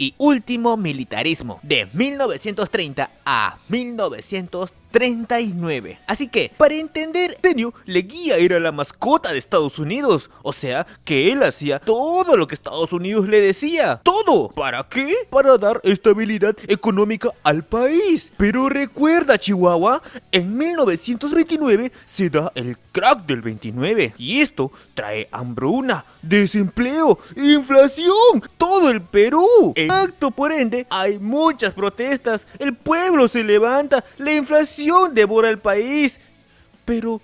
y último militarismo, de 1930 a 1939. Así que, para entender, Arsenio Leguía era la mascota de Estados Unidos, o sea, que él hacía todo lo que Estados Unidos le decía. ¡Todo! ¿Para qué? Para dar estabilidad económica al país. Pero recuerda, Chihuahua, en 1929 se da el crack del 29 y esto trae hambruna, desempleo, inflación, todo el Perú. Exacto, por ende, hay muchas protestas, el pueblo se levanta, la inflación devora el país. Pero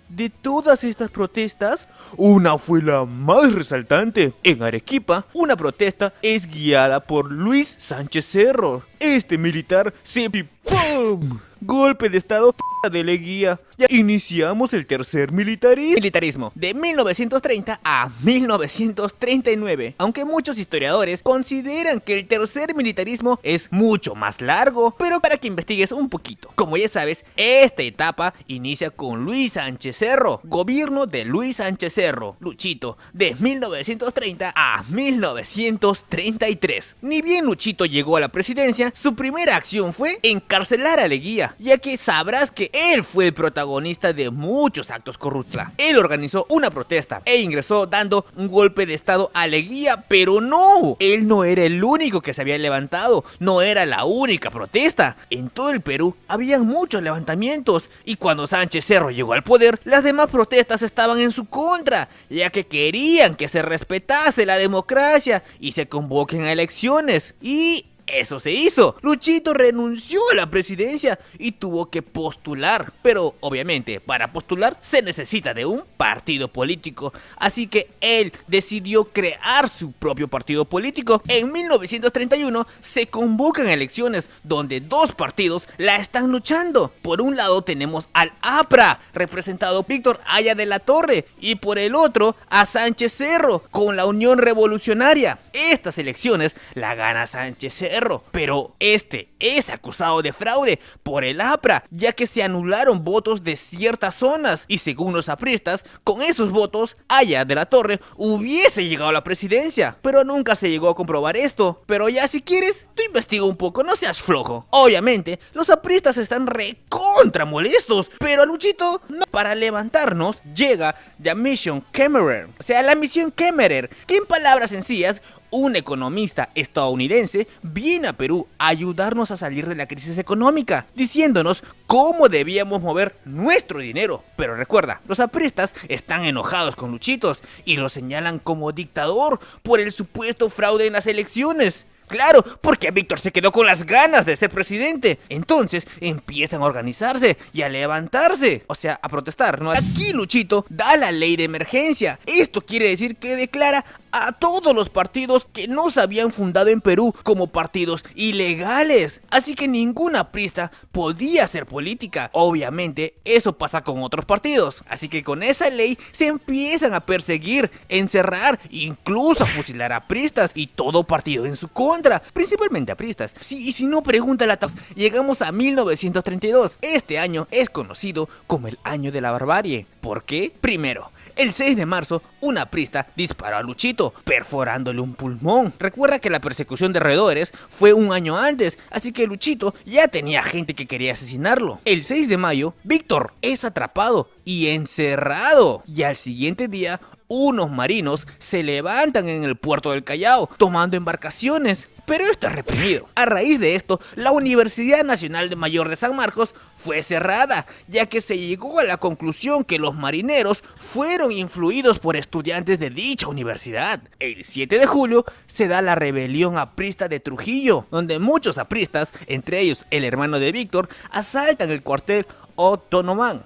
de todas estas protestas, una fue la más resaltante. En Arequipa, una protesta es guiada por Luis Sánchez Cerro. Este militar se... ¡Pum! Golpe de estado de Leguía. Ya iniciamos el tercer militarismo, de 1930 a 1939. Aunque muchos historiadores consideran que el tercer militarismo es mucho más largo, pero para que investigues un poquito. Como ya sabes, esta etapa inicia con Luis Sánchez Cerro, gobierno de Luis Sánchez Cerro, Luchito, de 1930 a 1933. Ni bien Luchito llegó a la presidencia, su primera acción fue encarcelar a Leguía, ya que sabrás que él fue el protagonista de muchos actos corruptos. Él organizó una protesta e ingresó dando un golpe de estado a Leguía, pero no, él no era el único que se había levantado, no era la única protesta. En todo el Perú habían muchos levantamientos y cuando Sánchez Cerro llegó al poder, las demás protestas estaban en su contra, ya que querían que se respetase la democracia y se convoquen a elecciones. Y eso se hizo. Luchito renunció a la presidencia y tuvo que postular. Pero obviamente para postular se necesita de un partido político. Así que él decidió crear su propio partido político. En 1931 se convocan elecciones donde dos partidos la están luchando. Por un lado tenemos al APRA, representado Víctor Haya de la Torre, y por el otro a Sánchez Cerro con la Unión Revolucionaria. Estas elecciones la gana Sánchez Cerro, pero este es acusado de fraude por el APRA, ya que se anularon votos de ciertas zonas y según los apristas, con esos votos Haya de la Torre hubiese llegado a la presidencia, pero nunca se llegó a comprobar esto. Pero ya si quieres, tú investiga un poco, no seas flojo. Obviamente, los apristas están recontra molestos, pero a Luchito no. Para levantarnos llega The Mission Kemmerer, o sea, la misión Kemmerer, que en palabras sencillas, un economista estadounidense viene a Perú a ayudarnos a salir de la crisis económica, diciéndonos cómo debíamos mover nuestro dinero. Pero recuerda, los apristas están enojados con Luchitos y lo señalan como dictador por el supuesto fraude en las elecciones. Claro, porque Víctor se quedó con las ganas de ser presidente. Entonces empiezan a organizarse y a levantarse, o sea, a protestar, ¿no? Aquí Luchito da la ley de emergencia. Esto quiere decir que declara a todos los partidos que no se habían fundado en Perú como partidos ilegales. Así que ningún aprista podía hacer política. Obviamente eso pasa con otros partidos. Así que con esa ley se empiezan a perseguir, encerrar, incluso a fusilar a apristas y todo partido en su contra, principalmente apristas. Sí, y si no, pregúntale a todos. Llegamos a 1932. Este año es conocido como el año de la barbarie. ¿Por qué? Primero, el 6 de marzo, un aprista disparó a Luchito, perforándole un pulmón. Recuerda que la persecución de roedores fue un año antes, así que Luchito ya tenía gente que quería asesinarlo. El 6 de mayo, Víctor es atrapado y encerrado. Y al siguiente día, unos marinos se levantan en el puerto del Callao, tomando embarcaciones. Pero esto es reprimido. A raíz de esto, la Universidad Nacional de Mayor de San Marcos fue cerrada, ya que se llegó a la conclusión que los marineros fueron influidos por estudiantes de dicha universidad. El 7 de julio se da la rebelión aprista de Trujillo, donde muchos apristas, entre ellos el hermano de Víctor, asaltan el cuartel Otonomán,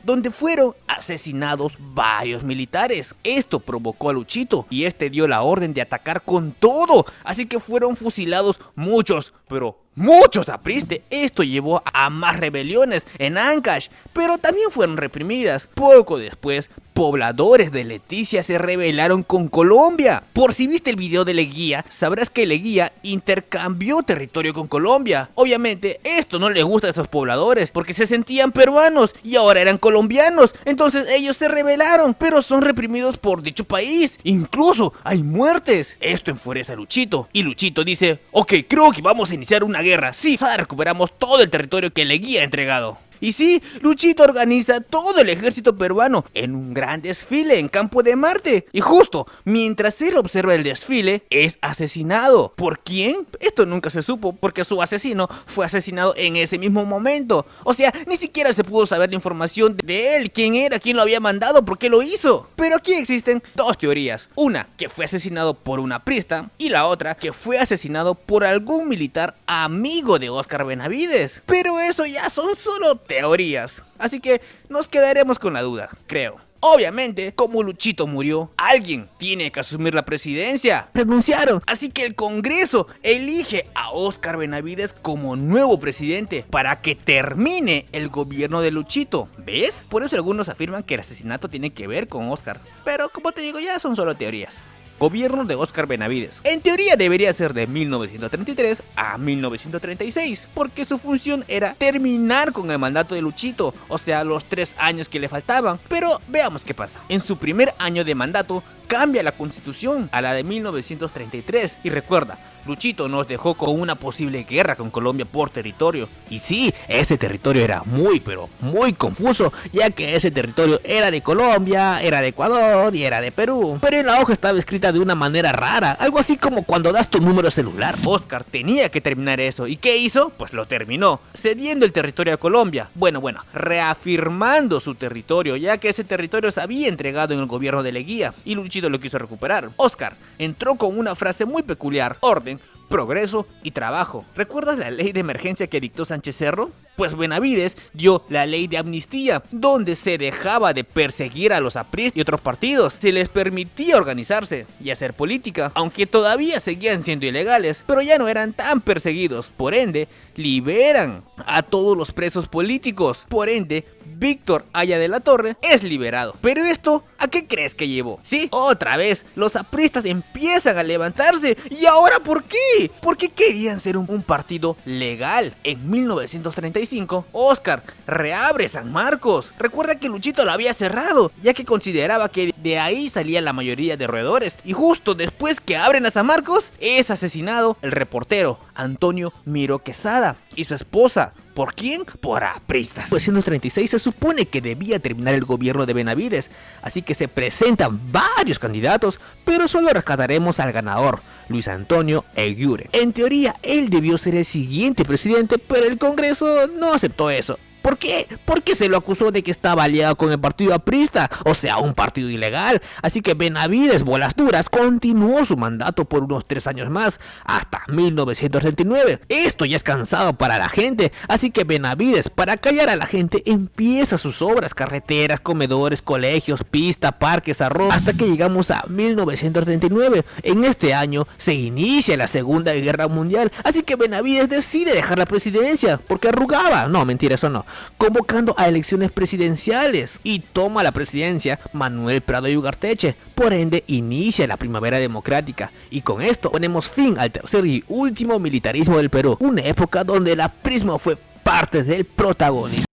donde fueron asesinados varios militares. Esto provocó a Luchito y este dio la orden de atacar con todo, así que fueron fusilados muchos, pero muchos apristas. Esto llevó a más rebeliones en Ancash, pero también fueron reprimidas. Poco después, pobladores de Leticia se rebelaron con Colombia. Por si viste el video de Leguía, sabrás que Leguía intercambió territorio con Colombia. Obviamente, esto no le gusta a esos pobladores porque se sentían peruanos y ahora eran colombianos. Entonces ellos se rebelaron, pero son reprimidos por dicho país. Incluso hay muertes. Esto enfurece a Luchito y Luchito dice: ok, creo que vamos a iniciar una guerra. Sí, recuperamos todo el territorio que Leguía ha entregado. Y sí, Luchito organiza todo el ejército peruano en un gran desfile en Campo de Marte. Y justo mientras él observa el desfile, es asesinado. ¿Por quién? Esto nunca se supo, porque su asesino fue asesinado en ese mismo momento. O sea, ni siquiera se pudo saber la información de él, quién era, quién lo había mandado, por qué lo hizo. Pero aquí existen dos teorías. Una, que fue asesinado por un aprista, y la otra, que fue asesinado por algún militar amigo de Óscar Benavides. Pero eso ya son solo teorías, así que nos quedaremos con la duda, creo. Obviamente, como Luchito murió, alguien tiene que asumir la presidencia. Renunciaron, así que el Congreso elige a Óscar Benavides como nuevo presidente para que termine el gobierno de Luchito. ¿Ves? Por eso algunos afirman que el asesinato tiene que ver con Óscar, pero como te digo, ya son solo teorías. Gobierno de Óscar Benavides. En teoría debería ser de 1933 a 1936, porque su función era terminar con el mandato de Luchito, o sea, los 3 años que le faltaban. Pero veamos qué pasa. En su primer año de mandato, cambia la constitución a la de 1933 y recuerda, Luchito nos dejó con una posible guerra con Colombia por territorio. Y sí, ese territorio era muy confuso, ya que ese territorio era de Colombia, era de Ecuador y era de Perú. Pero en la hoja estaba escrita de una manera rara, algo así como cuando das tu número celular. Óscar tenía que terminar eso, ¿y qué hizo? Pues lo terminó, cediendo el territorio a Colombia. Bueno, reafirmando su territorio, ya que ese territorio se había entregado en el gobierno de Leguía y Luchito lo quiso recuperar. Óscar entró con una frase muy peculiar: orden, progreso y trabajo. ¿Recuerdas la ley de emergencia que dictó Sánchez Cerro? Pues Benavides dio la ley de amnistía, donde se dejaba de perseguir a los apristas y otros partidos. Se les permitía organizarse y hacer política, aunque todavía seguían siendo ilegales, pero ya no eran tan perseguidos. Por ende, liberan a todos los presos políticos. Por ende, Víctor Haya de la Torre es liberado. Pero esto, ¿a qué crees que llevó? Sí, otra vez, los apristas empiezan a levantarse. ¿Y ahora por qué? Porque querían ser un partido legal. En 1935, Óscar reabre San Marcos. Recuerda que Luchito lo había cerrado, ya que consideraba que de ahí salía la mayoría de roedores. Y justo después que abren a San Marcos, es asesinado el reportero Antonio Miro Quesada y su esposa. ¿Por quién? Por apristas. En 1936 se supone que debía terminar el gobierno de Benavides, así que se presentan varios candidatos, pero solo rescataremos al ganador, Luis Antonio Eguiguren. En teoría, él debió ser el siguiente presidente, pero el Congreso no aceptó eso. ¿Por qué? Porque se lo acusó de que estaba aliado con el partido aprista, o sea, un partido ilegal. Así que Benavides, bolas duras, continuó su mandato por unos 3 años más, hasta 1939. Esto ya es cansado para la gente, así que Benavides, para callar a la gente, empieza sus obras: carreteras, comedores, colegios, pistas, parques, arroz, hasta que llegamos a 1939. En este año se inicia la Segunda Guerra Mundial, así que Benavides decide dejar la presidencia, porque arrugaba. No, mentira, eso no. Convocando a elecciones presidenciales, y toma la presidencia Manuel Prado y Ugarteche. Por ende, inicia la primavera democrática, y con esto ponemos fin al tercer y último militarismo del Perú, una época donde el aprismo fue parte del protagonismo.